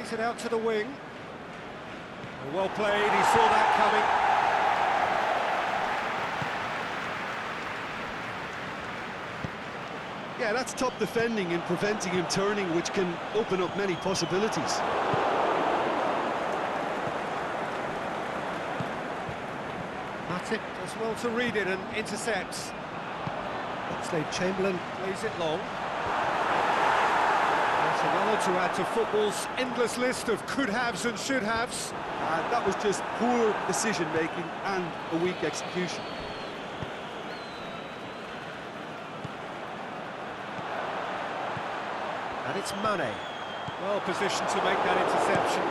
Plays it out to the wing. Well played, he saw that coming. Yeah, that's top defending and preventing him turning, which can open up many possibilities. Matic does well to read it and intercepts. Oxlade-Chamberlain plays it long. That's another to add to football's endless list of could-haves and should-haves. That was just poor decision-making and a weak execution. And it's Mane. Well positioned to make that interception.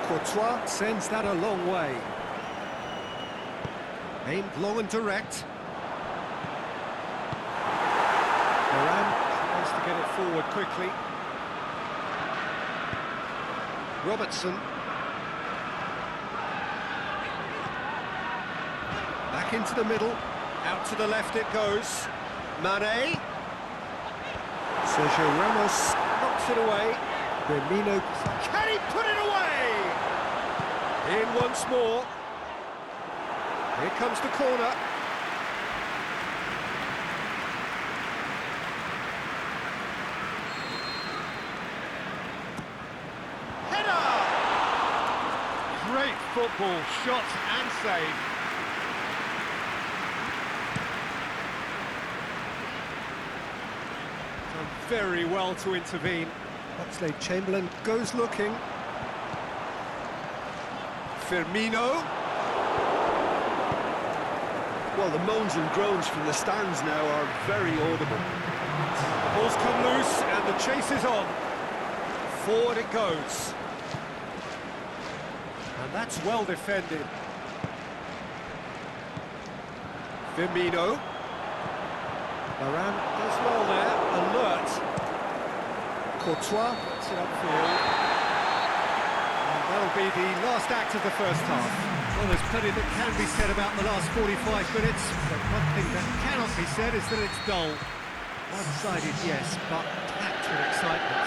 Courtois sends that a long way. Aimed long and direct. Varane tries to get it forward quickly. Robertson. Back into the middle. Out to the left it goes. Mane. Sergio Ramos knocks it away. Firmino. Can he put it away? In once more. Here comes the corner. Header! Great football, shot and save. Done very well to intervene. Oxlade-Chamberlain goes looking. Firmino. Well, the moans and groans from the stands now are very audible. The ball's come loose and the chase is on. Forward it goes. And that's well defended. Firmino. Varane does well there, alert. Courtois gets it upfield. And that'll be the last act of the first half. Well, there's plenty that can be said about the last 45 minutes, but one thing that cannot be said is that it's dull. One-sided, yes, but packed with excitement.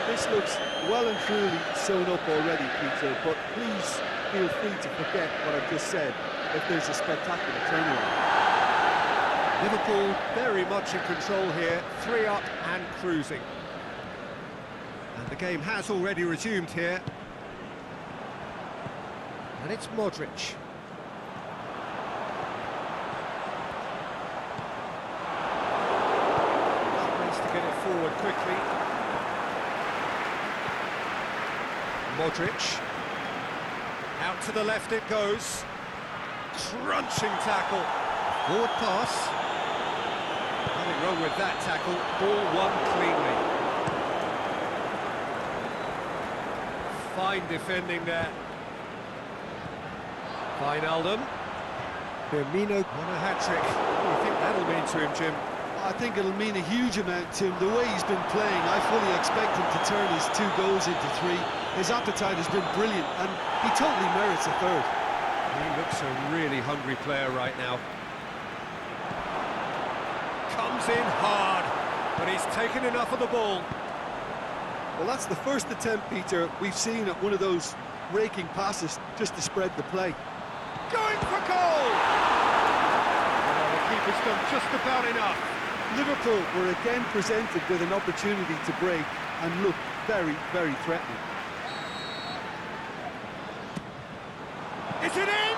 This looks well and truly sewn up already, Peter, but please feel free to forget what I've just said if there's a spectacular turnaround. Liverpool very much in control here, 3 up and cruising. And the game has already resumed here. And it's Modric. Tries to get it forward quickly. Modric. Out to the left it goes. Crunching tackle. Forward pass. Nothing wrong with that tackle. Ball won cleanly. Fine defending there. Wijnaldum. Firmino on a hat-trick. What do you think that'll mean to him, Jim? I think it'll mean a huge amount to him. The way he's been playing, I fully expect him to turn his 2 goals into 3. His appetite has been brilliant, and he totally merits a 3rd. He looks a really hungry player right now. Comes in hard, but he's taken enough of the ball. Well, that's the first attempt, Peter, we've seen at one of those raking passes just to spread the play. Going for goal! Well, the keeper's done just about enough. Liverpool were again presented with an opportunity to break and looked very, very threatening. Is it in?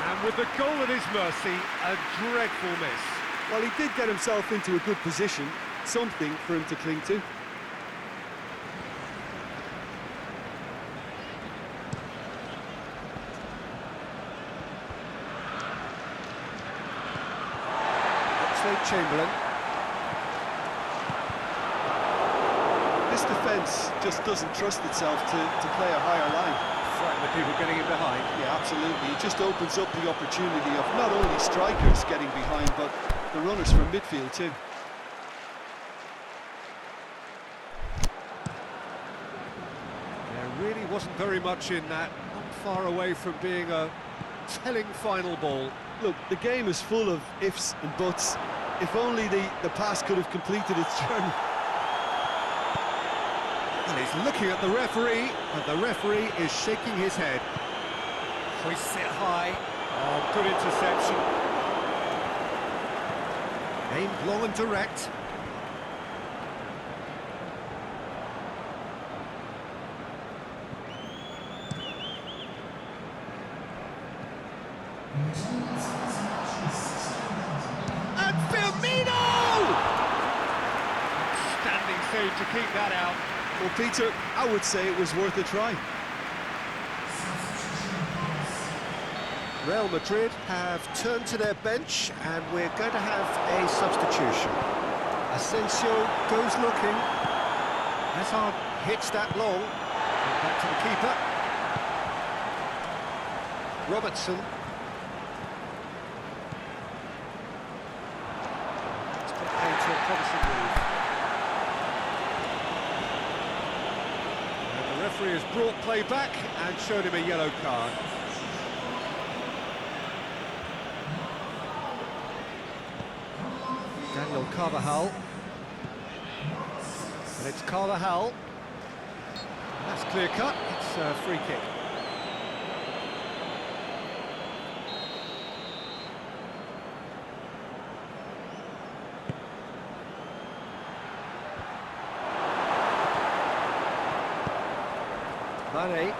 And with the goal at his mercy, a dreadful miss. Well, he did get himself into a good position, something for him to cling to. Chamberlain. This defence just doesn't trust itself to play a higher line. Frighten the people getting in behind. Yeah, absolutely. It just opens up the opportunity of not only strikers getting behind, but the runners from midfield too. There really wasn't very much in that. Not far away from being a telling final ball. Look, the game is full of ifs and buts. If only the pass could have completed its journey. And he's looking at the referee, and the referee is shaking his head. Hoists it high. Oh, good interception. Aimed long and direct. And Firmino! Standing save to keep that out. Well, Peter, I would say it was worth a try. Real Madrid have turned to their bench, and we're going to have a substitution. Asensio goes looking. Hazard hits that long. Back to the keeper. Robertson. It's put paid to a promising move. And the referee has brought play back and showed him a yellow card. Daniel Carvajal. And it's Carvajal. That's clear cut. It's a free kick. Mane.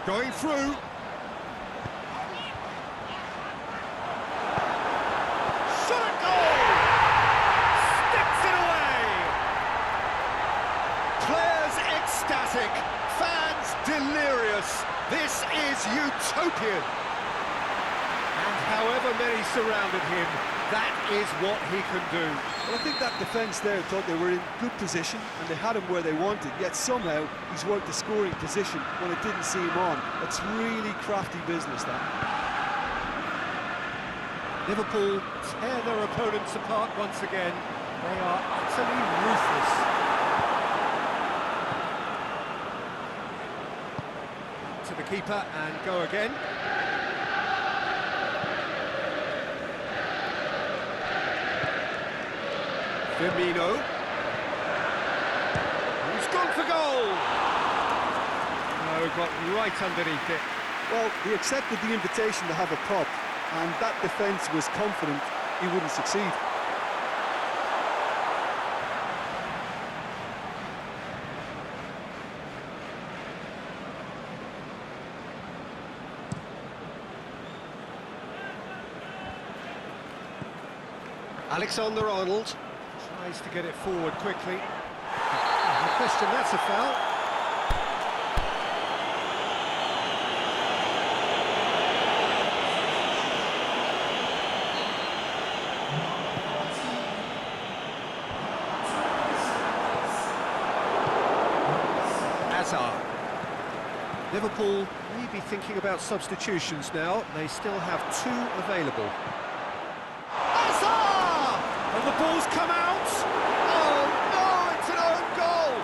Going through. Shot at goal! Sticks it away! Players ecstatic, fans delirious. This is utopian. And however many surrounded him, that is what he can do. Well, I think that defence there thought they were in good position and they had him where they wanted, yet somehow he's worked the scoring position when it didn't see him on. That's really crafty business, that. Liverpool tear their opponents apart once again. They are utterly ruthless. To the keeper and go again. Firmino. He's gone for goal! No, got right underneath it. Well, he accepted the invitation to have a prop, and that defence was confident he wouldn't succeed. Alexander-Arnold tries to get it forward quickly. No question, that's a foul. Hazard. Liverpool may be thinking about substitutions now. They still have two available. And the ball's come out! Oh no, it's an own goal!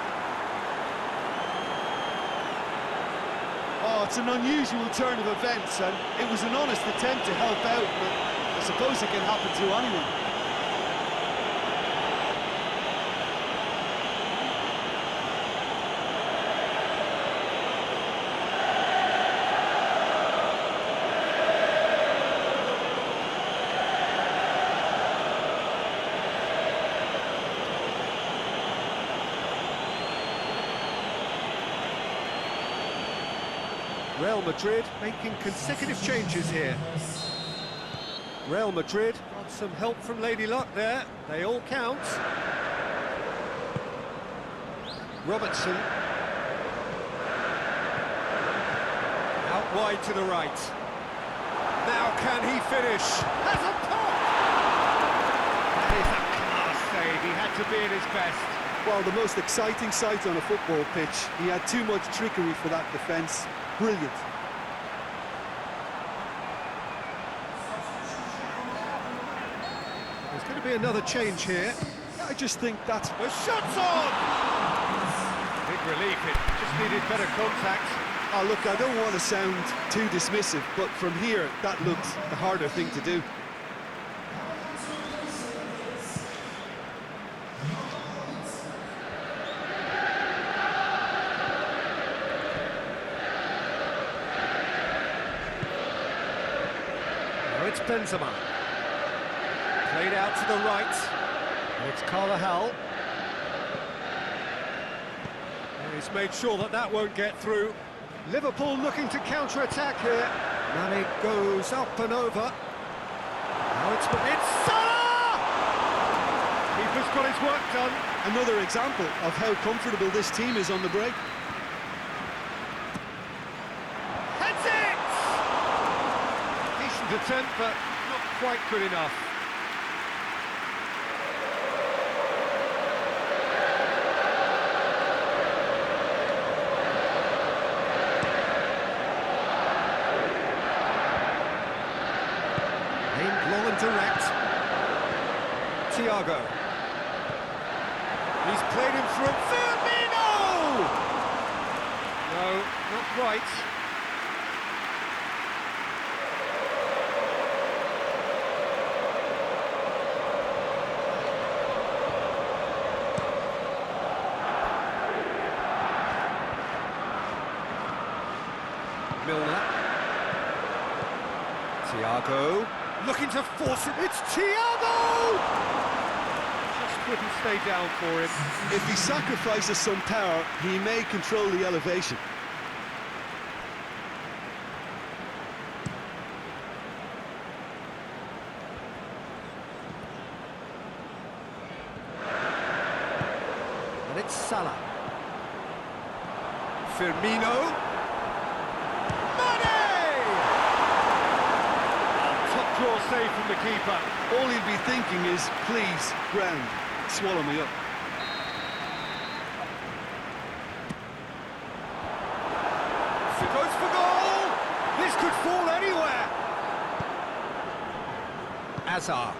Oh, it's an unusual turn of events, and it was an honest attempt to help out, but I suppose it can happen to anyone. Real Madrid making consecutive changes here. Real Madrid got some help from Lady Luck there. They all count. Robertson. Out wide to the right. Now can he finish? Has a pop! That is a class save. He had to be at his best. Well, the most exciting sight on a football pitch. He had too much trickery for that defence. Brilliant. There's going to be another change here. I just think that's... The shot's on! Big relief, it just needed better contact. Oh, look, I don't want to sound too dismissive, but from here, that looks the harder thing to do. it's Benzema. Played out to the right. And it's Carvajal. And he's made sure that that won't get through. Liverpool looking to counter-attack here. Mane goes up and over. Now it's Salah! Keeper's got his work done. Another example of how comfortable this team is on the break. Heads it! Decent attempt, but not quite good enough. Aimed long and direct. Thiago. He's played him through. Firmino! No, not quite. Milner. Thiago. Looking to force it. It's Thiago! Couldn't stay down for him. If he sacrifices some power, he may control the elevation. And it's Salah. Firmino. Mane! Top draw save from the keeper. All he'll be thinking is, please, ground, swallow me up. He goes for goal! This could fall anywhere! Hazard.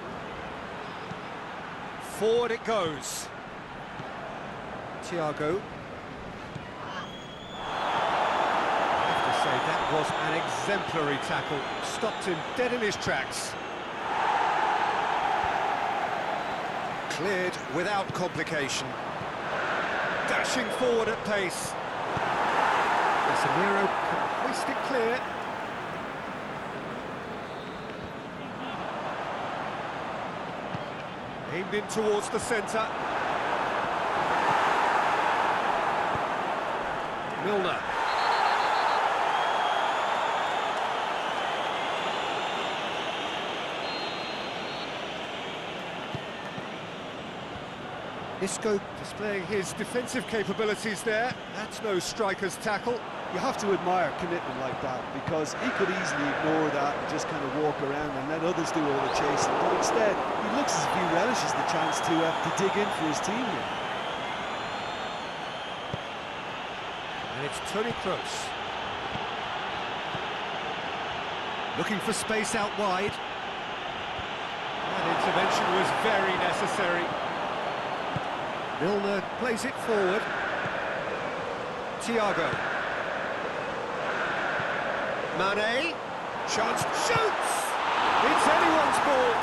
Forward it goes. Thiago. I have to say, that was an exemplary tackle. Stopped him dead in his tracks. Cleared without complication. Dashing forward at pace. Casemiro can hoist it clear. Aimed in towards the centre. Milner. Isco displaying his defensive capabilities there. That's no striker's tackle. You have to admire commitment like that, because he could easily ignore that and just kind of walk around and let others do all the chasing. But instead, he looks as if he relishes the chance to dig in for his team here. And it's Toni Kroos. Looking for space out wide. That intervention was very necessary. Milner plays it forward. Thiago. Mane. Chance. Shoots! It's anyone's ball.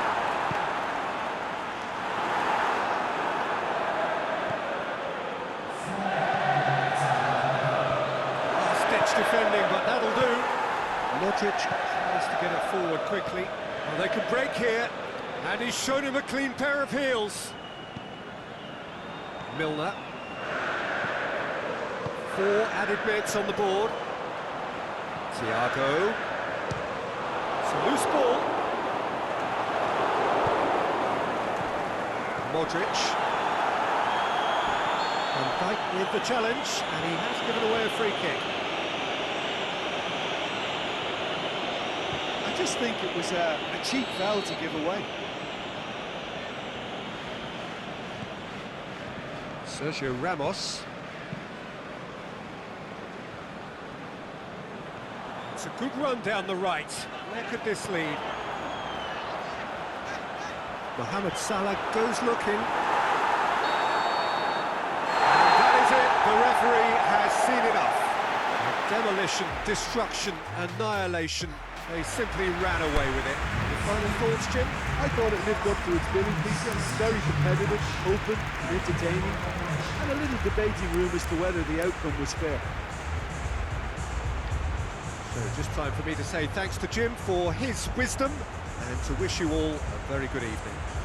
Last-ditch defending, but that'll do. Modric tries to get it forward quickly. Well, they can break here, and he's shown him a clean pair of heels. Milner. 4 added minutes on the board. Thiago. It's a loose ball. Modric. Van Dijk with the challenge, and he has given away a free kick. I just think it was a cheap foul to give away. Sergio Ramos. It's a good run down the right. Where could this lead? Mohamed Salah goes looking. And that is it. The referee has seen enough. Demolition, destruction, annihilation. They simply ran away with it. Your final thoughts, Jim? I thought it lived up to its billing, Peter. Very competitive, open, entertaining, and a little debating room as to whether the outcome was fair. So just time for me to say thanks to Jim for his wisdom and to wish you all a very good evening.